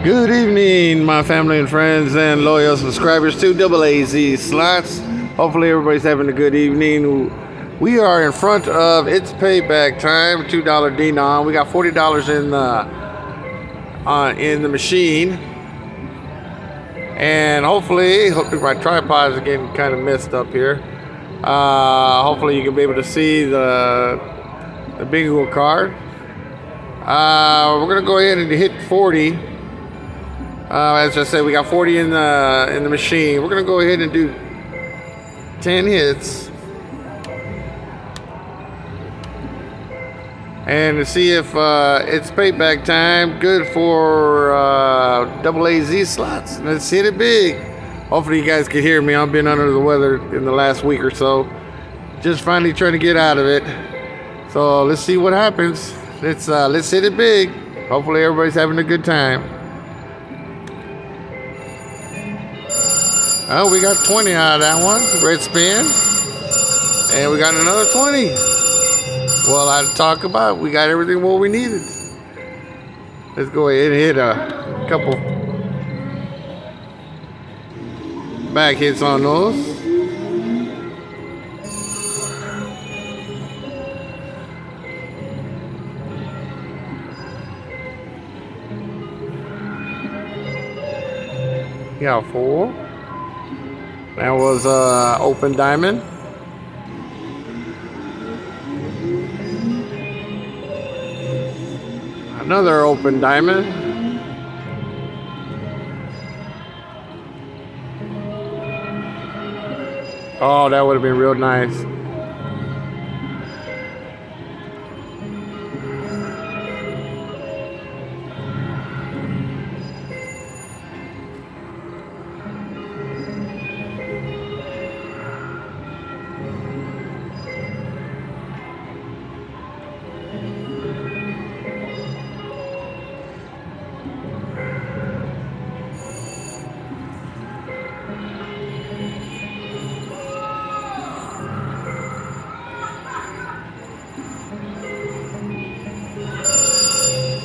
Good evening, my family and friends and loyal subscribers to AAZ Slots. Hopefully everybody's having a good evening. We are in front of It's Payback Time, $2 Denom. We got $40 in the machine. And hopefully my tripods are getting kind of messed up here. Hopefully you can be able to see the bingo card. We're gonna go ahead and hit 40. As I said, we got 40 in the machine. We're gonna go ahead and do 10 hits and to see if it's payback time. Good for AAZ Slots. Let's hit it big. Hopefully you guys can hear me. I've been under the weather in the last week or so. Just finally trying to get out of it. So let's see what happens. Let's hit it big. Hopefully everybody's having a good time. Oh, we got 20 out of that one. Red spin. And we got another 20. Well, I talk about, we got everything what we needed. Let's go ahead and hit a couple back hits on those. Got 4. That was open diamond. Another open diamond. Oh, that would have been real nice.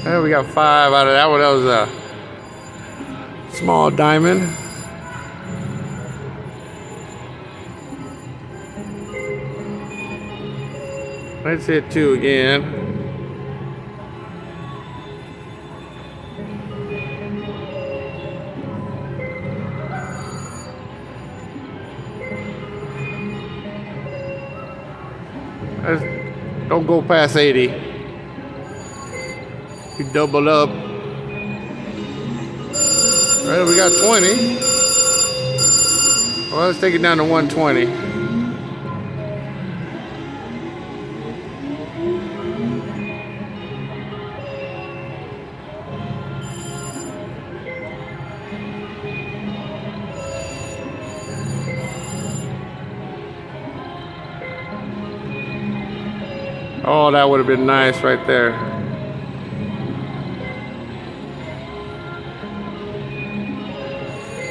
Well, we got 5 out of that one. That was a small diamond. Let's hit 2 again. Don't go past 80. We doubled up. All right, we got 20. Well, let's take it down to 120. Oh, that would have been nice right there.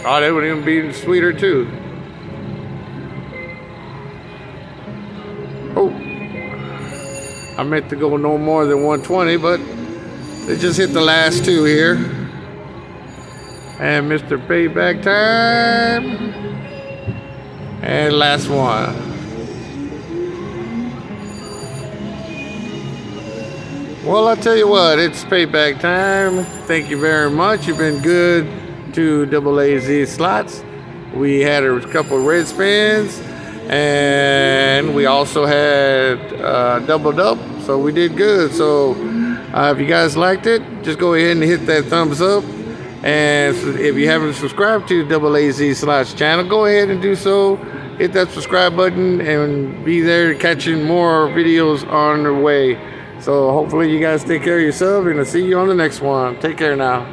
Oh, that would even be sweeter too. Oh, I meant to go no more than 120, but they just hit the last 2 here. And Mr. Payback Time. And last one. Well, I'll tell you what, it's payback time. Thank you very much. You've been good to AAZ Slots. We had a couple of red spins and we also had doubled up, so we did good. So if you guys liked it, just go ahead and hit that thumbs up, and if you haven't subscribed to AAZ Slots channel, go ahead and do so. Hit that subscribe button and be there catching more videos on the way. So hopefully you guys take care of yourself, and I'll see you on the next one. Take care now.